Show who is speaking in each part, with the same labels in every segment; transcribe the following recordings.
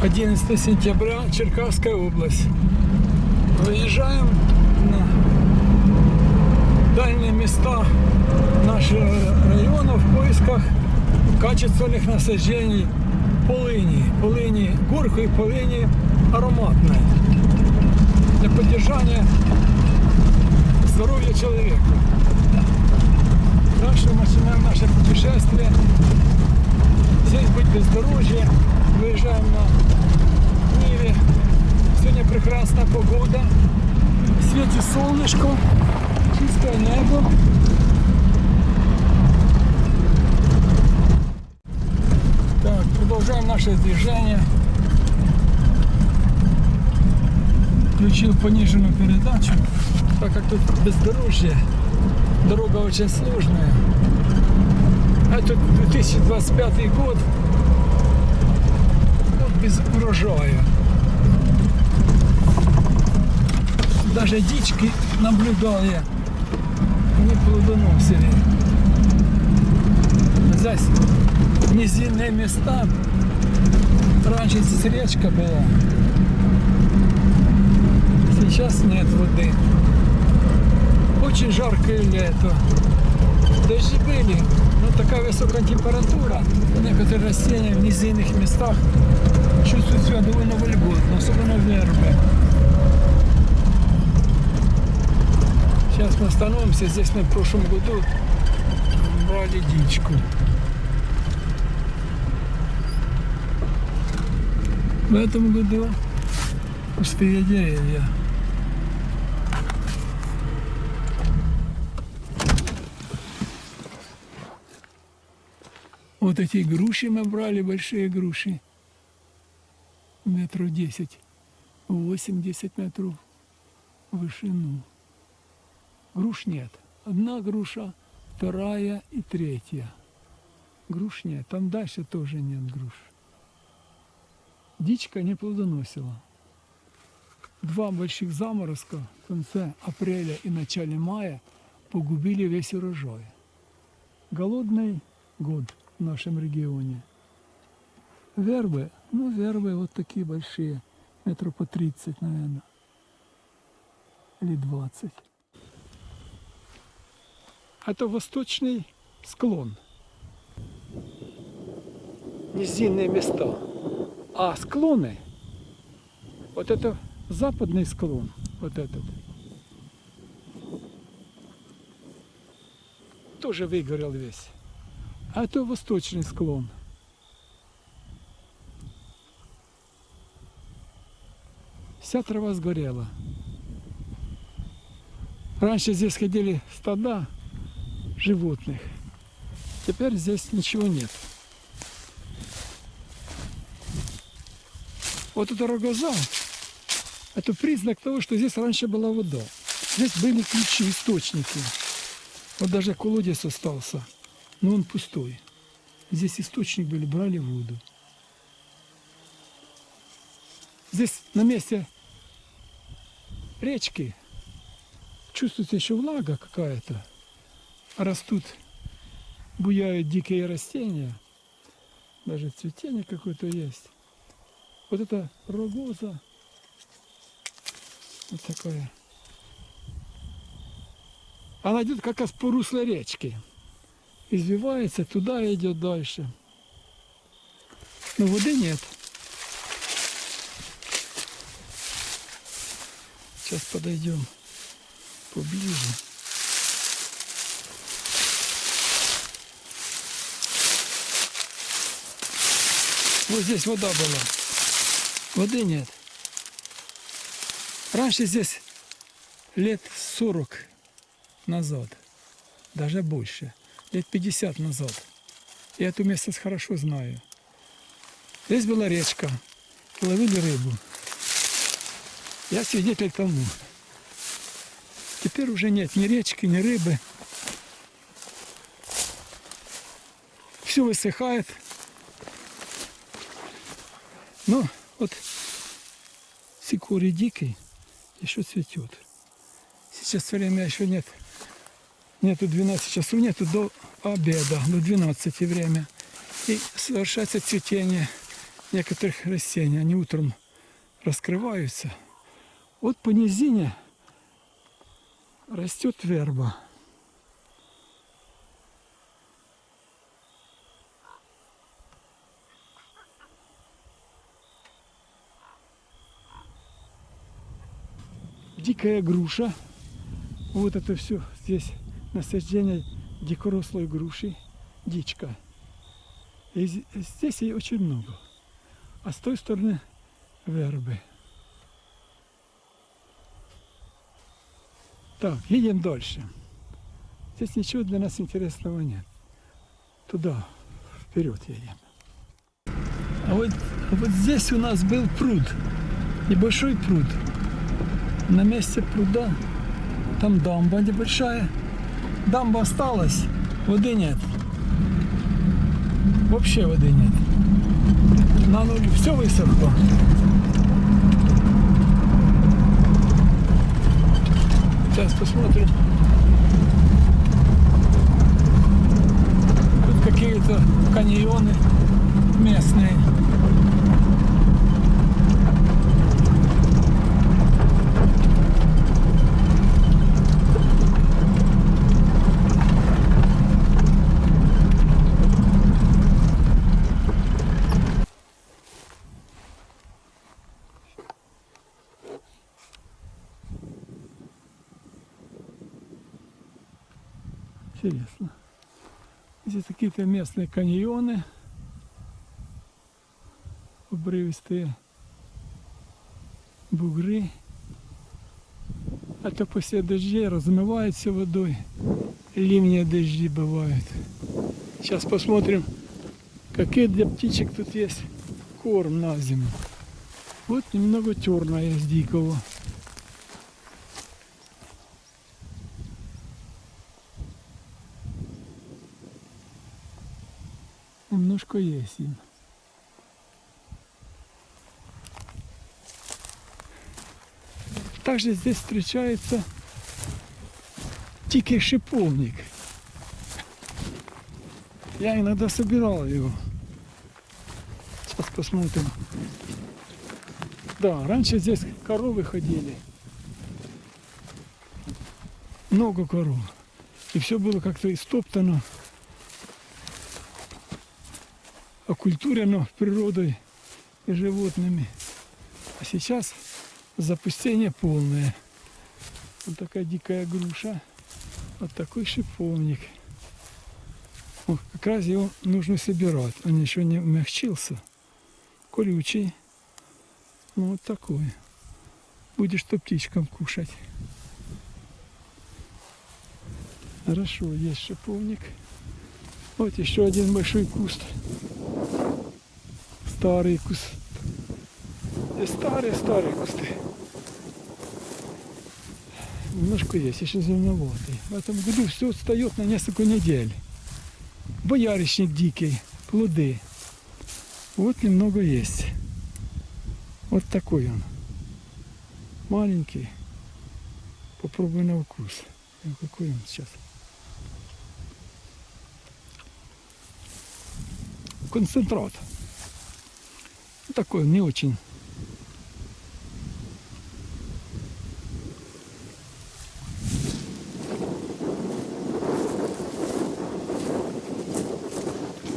Speaker 1: 11 сентября, Черкасская область. Выезжаем на дальние места нашего района в поисках качественных насаждений полыни. Полыни горькой и полыни ароматной. Для поддержания здоровья человека. Так что начинаем наше путешествие. Здесь будет бездорожье. Выезжаем на Ниве. Сегодня прекрасная погода. Светит солнышко. Чистое небо. Так, продолжаем наше движение. Включил пониженную передачу, так как тут бездорожье. Дорога очень сложная. Это 2025 год. Без урожая. Даже дички наблюдал я, не плодоносили. Здесь низинные места. Раньше здесь речка была. Сейчас нет воды. Очень жаркое лето. Дожди были, но такая высокая температура. Некоторые растения в низинных местах чувствуют себя довольно вольготно, особенно вербы. Сейчас мы остановимся. Здесь мы в прошлом году брали дичку. В этом году пустые деревья. Вот эти груши мы брали, большие груши. Метров 10, 80 метров в вышину. Груш нет. Одна груша, вторая и третья. Груш нет. Там дальше тоже нет груш. Дичка не плодоносила. Два больших заморозка в конце апреля и начале мая погубили весь урожай. Голодный год в нашем регионе. Вербы, вербы вот такие большие, метров по 30, наверное, или 20. Это восточный склон, низинные места. А склоны, вот это западный склон, вот этот, тоже выгорел весь. А это восточный склон. Вся трава сгорела. Раньше здесь ходили стада животных. Теперь здесь ничего нет. Вот эта рогоза, это признак того, что здесь раньше была вода. Здесь были ключи, источники. Вот даже колодец остался, но он пустой. Здесь источник были, брали воду. Здесь на месте речки чувствуется еще влага какая-то. Растут, буяют дикие растения. Даже цветение какое-то есть. Вот это рогоза. Вот такая. Она идет как раз по руслу речки. Извивается, туда идет дальше. Но воды нет. Сейчас подойдем поближе. Вот здесь вода была. Воды нет. Раньше здесь лет 40 назад, даже больше, лет 50 назад. Я эту местность хорошо знаю. Здесь была речка, ловили рыбу. Я свидетель тому. Теперь уже нет ни речки, ни рыбы. Все высыхает. Но вот цикорий дикий еще цветет. Сейчас время еще нет. Нету 12 часов, нету до обеда, до 12 время. И совершается цветение некоторых растений. Они утром раскрываются. Вот по низине растет верба. Дикая груша. Вот это все здесь насаждение дикорослой груши. Дичка. И здесь ее очень много. А с той стороны вербы. Так, едем дальше. Здесь ничего для нас интересного нет. Туда, вперед едем. А вот здесь у нас был пруд. Небольшой пруд. На месте пруда там дамба небольшая. Дамба осталась, воды нет. Вообще воды нет. На нуле все высохло. Сейчас посмотрим. Тут какие-то каньоны местные. Интересно. Здесь какие-то местные каньоны, обрывистые бугры. Это после дождей размывается водой. Ливни дожди бывают. Сейчас посмотрим, какие для птичек тут есть корм на зиму. Вот немного терна есть дикого. Немножко есть им. Также здесь встречается дикий шиповник. Я иногда собирал его. Сейчас посмотрим. Да, раньше здесь коровы ходили. Много коров. И все было как-то истоптано, окультурено природой и животными. А сейчас запустение полное. Вот такая дикая груша. Вот такой шиповник. О, как раз его нужно собирать. Он еще не умягчился. Колючий. Ну вот такой. Будешь что птичкам кушать. Хорошо, есть шиповник. Вот еще один большой куст. Старый куст. И старые кусты. Немножко есть, еще зеленоватый. В этом году все отстает на несколько недель. Боярышник дикий, плоды. Вот немного есть. Вот такой он. Маленький. Попробуй на вкус. Какой он сейчас. Концентрат. Такой не очень.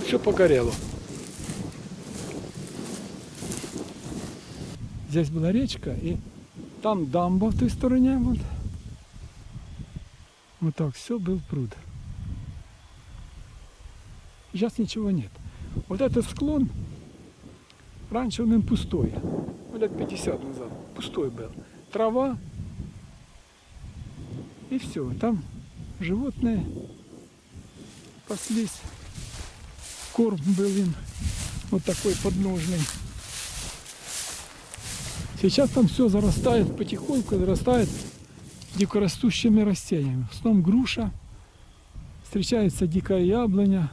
Speaker 1: Все погорело. Здесь была речка, и там дамба в той стороне. Вот, вот так, все был пруд. Сейчас ничего нет. Вот этот склон, раньше он пустой. Лет 50 назад пустой был. Трава и все. Там животные паслись. Корм был им вот такой подножный. Сейчас там все зарастает, потихоньку зарастает дикорастущими растениями. В основном груша, встречается дикая яблоня.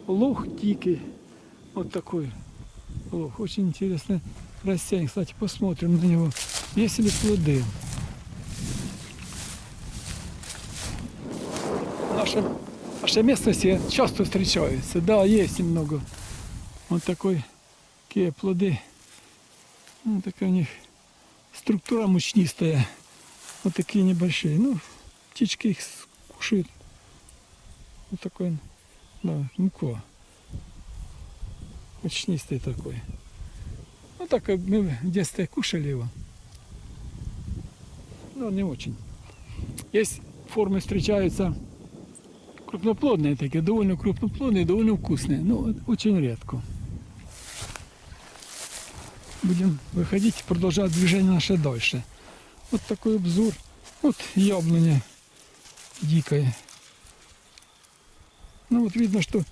Speaker 1: Лох дикий, вот такой лох, очень интересное растение. Кстати, посмотрим на него, есть ли плоды. нашей местности часто встречаются. Да, есть немного. Вот такие плоды. Вот такая у них структура мучнистая. Вот такие небольшие. Ну, птички их кушают. Вот такой, да, муко. Мучнистый такой. Ну так мы в детстве кушали его. Но не очень. Есть формы встречаются крупноплодные такие, довольно крупноплодные, довольно вкусные. Но очень редко. Будем выходить и продолжать движение наше дальше. Вот такой обзор. Вот яблоня дикая. Ну вот видно, что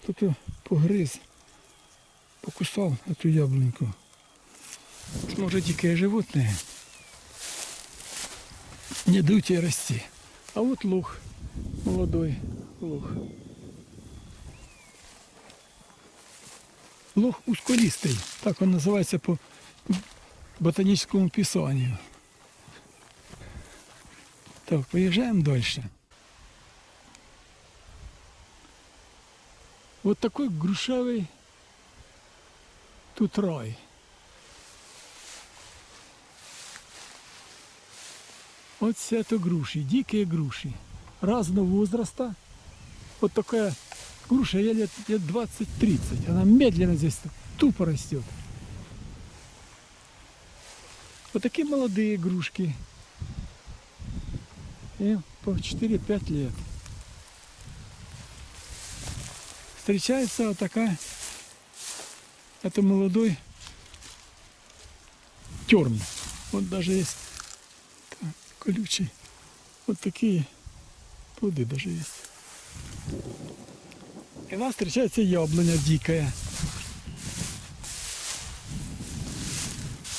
Speaker 1: кто-то погрыз, покусал эту яблоньку. Может, дикие животные не дают ей расти. А вот луг, молодой луг. Луг узколистый, так он называется по ботаническому писанию. Так, поезжаем дальше. Вот такой грушевый тут рай. Вот все это груши, дикие груши. Разного возраста. Вот такая груша, ей лет 20-30. Она медленно здесь тупо растет. Вот такие молодые грушки. Им по 4-5 лет. Встречается вот такая, это молодой терн. Вот даже есть так, колючий. Вот такие плоды даже есть. И у нас встречается яблоня дикая.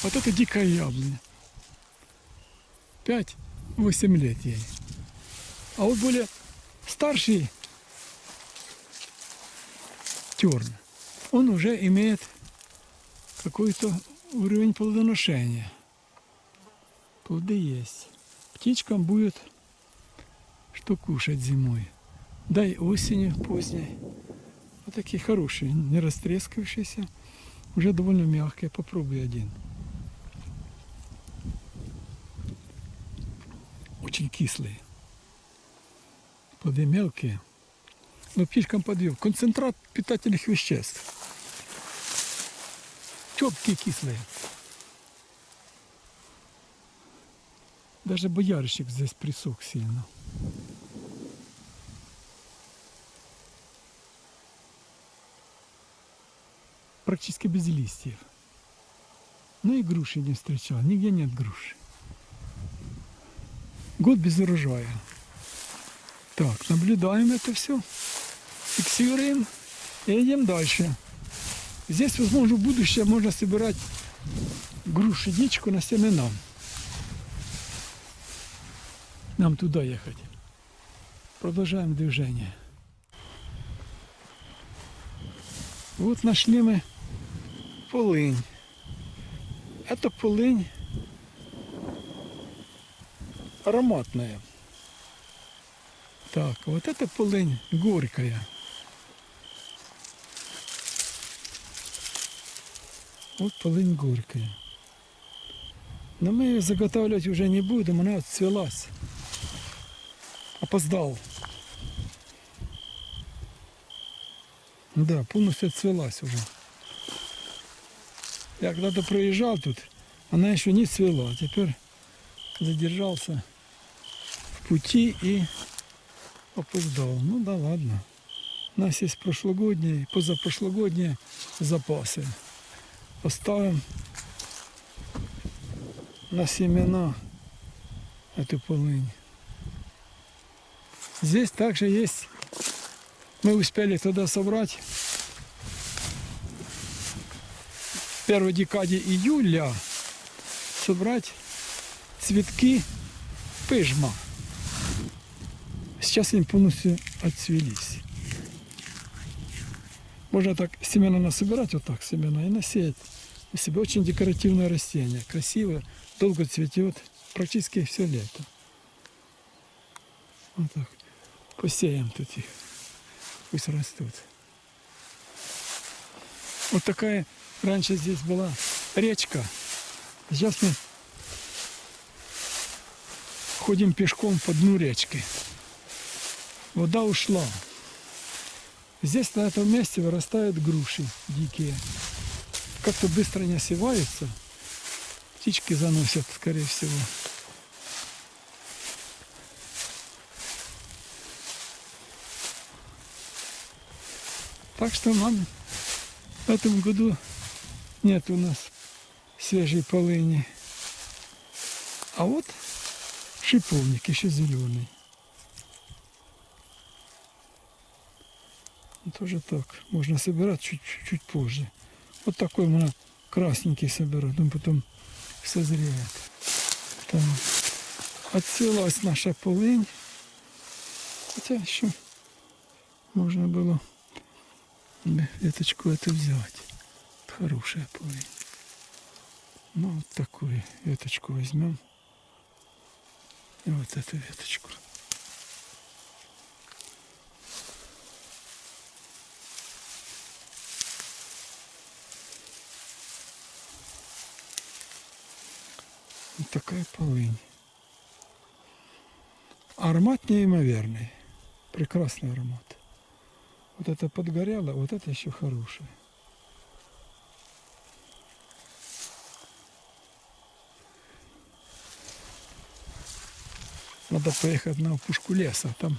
Speaker 1: Вот это дикая яблоня. 5-8 лет ей. А вот более старший терн, он уже имеет какой-то уровень плодоношения. Плоды есть. Птичкам будет что кушать зимой. Да и осенью поздней. Вот такие хорошие, не растрескавшиеся. Уже довольно мягкие. Попробуй один. Очень кислые. Плоды мелкие. Но птичкам подъем. Концентрат питательных веществ. Терпкие, кислые. Даже боярышник здесь присох сильно. Практически без листьев. Ну и груши не встречал. Нигде нет груши. Год без урожая. Так, наблюдаем это все. Фиксируем и идем дальше. Здесь, возможно, в будущем можно собирать груши дичку на семена. Нам туда ехать. Продолжаем движение. Вот нашли мы полынь. Это полынь ароматная. Так, вот это полынь горькая. Вот полынь горькая. Но мы ее заготавливать уже не будем, она отцвелась. Опоздал. Да, полностью отцвелась уже. Я когда-то проезжал тут, она еще не цвела. Теперь задержался в пути и опоздал. Ну да ладно. У нас есть прошлогодние, позапрошлогодние запасы. Поставим на семена эту полынь. Здесь также есть, мы успели туда собрать в первой декаде июля собрать цветки пыжма. Сейчас они полностью отцвелись. Можно так семена насобирать, вот так семена, и насеять у себя. Очень декоративное растение, красивое, долго цветет, практически все лето. Вот так. Посеем тут их. Пусть растут. Вот такая раньше здесь была речка. Сейчас мы ходим пешком по дну речки. Вода ушла. Здесь на этом месте вырастают груши дикие. Как-то быстро не осеваются. Птички заносят, скорее всего. Так что нам в этом году нет у нас свежей полыни. А вот шиповник еще зеленый. Тоже так. Можно собирать чуть позже. Вот такой можно красненький собирать. Он потом созреет. Так. Отцвелась наша полынь. Хотя еще можно было веточку эту взять. Хорошая полынь. Ну вот такую веточку возьмем. И вот эту веточку. Вот такая полынь. Аромат неимоверный. Прекрасный аромат. Вот это подгорело, вот это еще хорошее. Надо поехать на опушку леса. Там,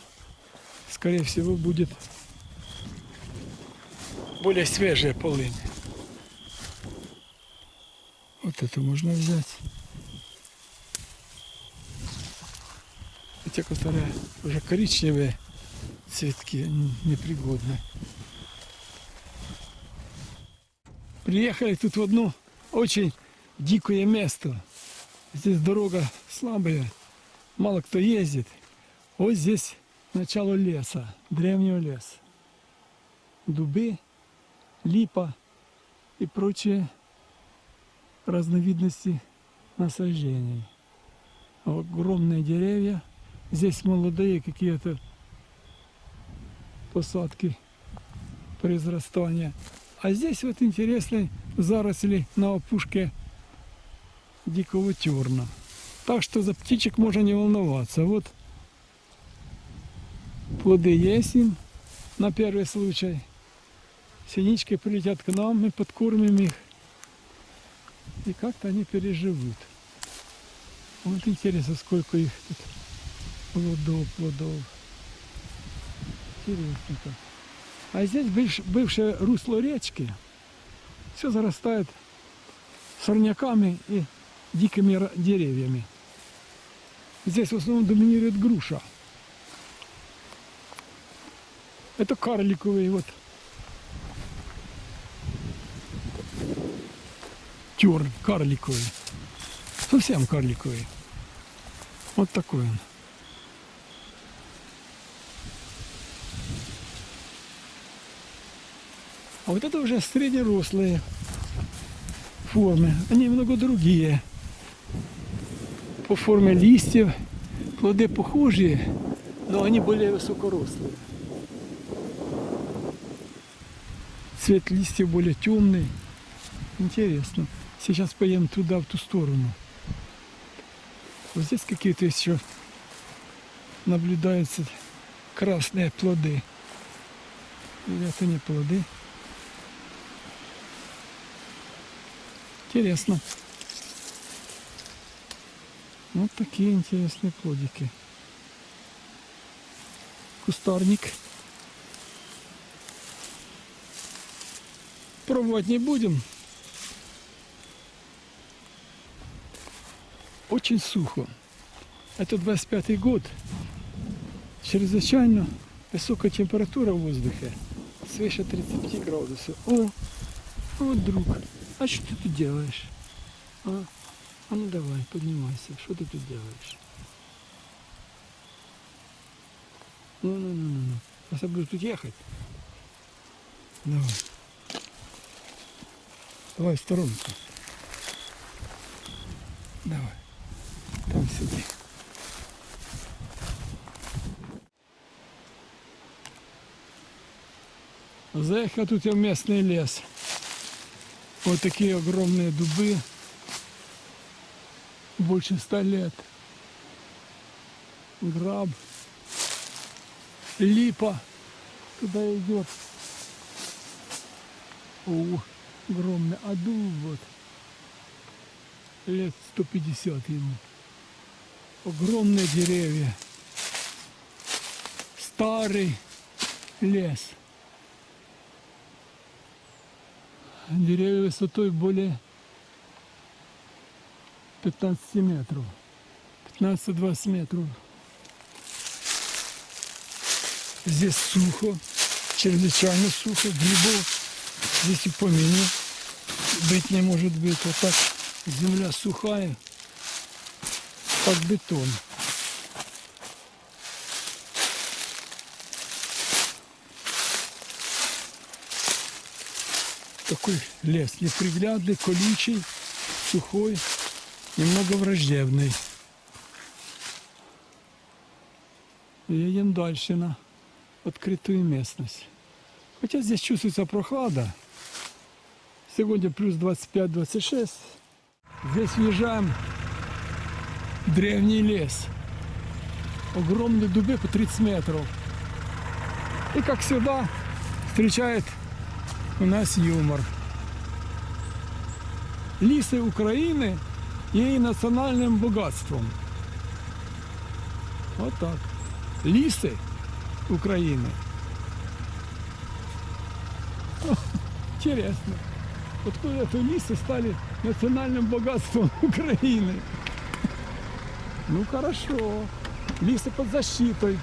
Speaker 1: скорее всего, будет более свежая полынь. Вот эту можно взять. Те, которые уже коричневые цветки, они непригодны. Приехали тут в одно очень дикое место. Здесь дорога слабая, мало кто ездит. Вот здесь начало леса, древнего леса. Дубы, липа и прочие разновидности насаждений. Огромные деревья. Здесь молодые какие-то посадки произрастания. А здесь вот интересные заросли на опушке дикого терна. Так что за птичек можно не волноваться. Вот плоды есть им на первый случай. Синички прилетят к нам, мы подкормим их. И как-то они переживут. Вот интересно, сколько их тут. Плодов. Интересно как. А здесь бывшее русло речки. Все зарастает сорняками и дикими деревьями. Здесь в основном доминирует груша. Это карликовый вот терн, карликовый. Совсем карликовый. Вот такой он. А вот это уже среднерослые формы. Они немного другие. По форме листьев. Плоды похожие, но они более высокорослые. Цвет листьев более темный. Интересно. Сейчас поедем туда, в ту сторону. Вот здесь какие-то еще наблюдаются красные плоды. Или это не плоды. Интересно. Вот такие интересные плодики. Кустарник. Пробовать не будем. Очень сухо. Это 25-й год. Чрезвычайно высокая температура в воздухе. Свыше 35 градусов. О, вот друг. А что ты тут делаешь? А ну давай, поднимайся. Что ты тут делаешь? Ну. Сейчас я буду тут ехать. Давай. Давай в сторонку. Давай. Там сиди. Заехал тут я в местный лес. Вот такие огромные дубы. Больше 100 лет. Граб. Липа. Туда идет. О, огромный. А дуб вот. Лет 150 ему. Огромные деревья. Старый лес. Деревья высотой более 15 метров. 15-20 метров. Здесь сухо, чрезвычайно сухо, грибов здесь и в помине быть не может быть. Вот так земля сухая, как бетон. Такой лес неприглядный, колючий, сухой, немного враждебный. И едем дальше на открытую местность. Хотя здесь чувствуется прохлада. Сегодня плюс 25-26. Здесь въезжаем в древний лес. Огромные дубы по 30 метров. И как всегда встречает у нас юмор. Лисы Украины є національним богатством. Вот так. Лисы Украины. Интересно. Откуда это лисы стали национальным богатством Украины? Ну хорошо. Лисы под защитой.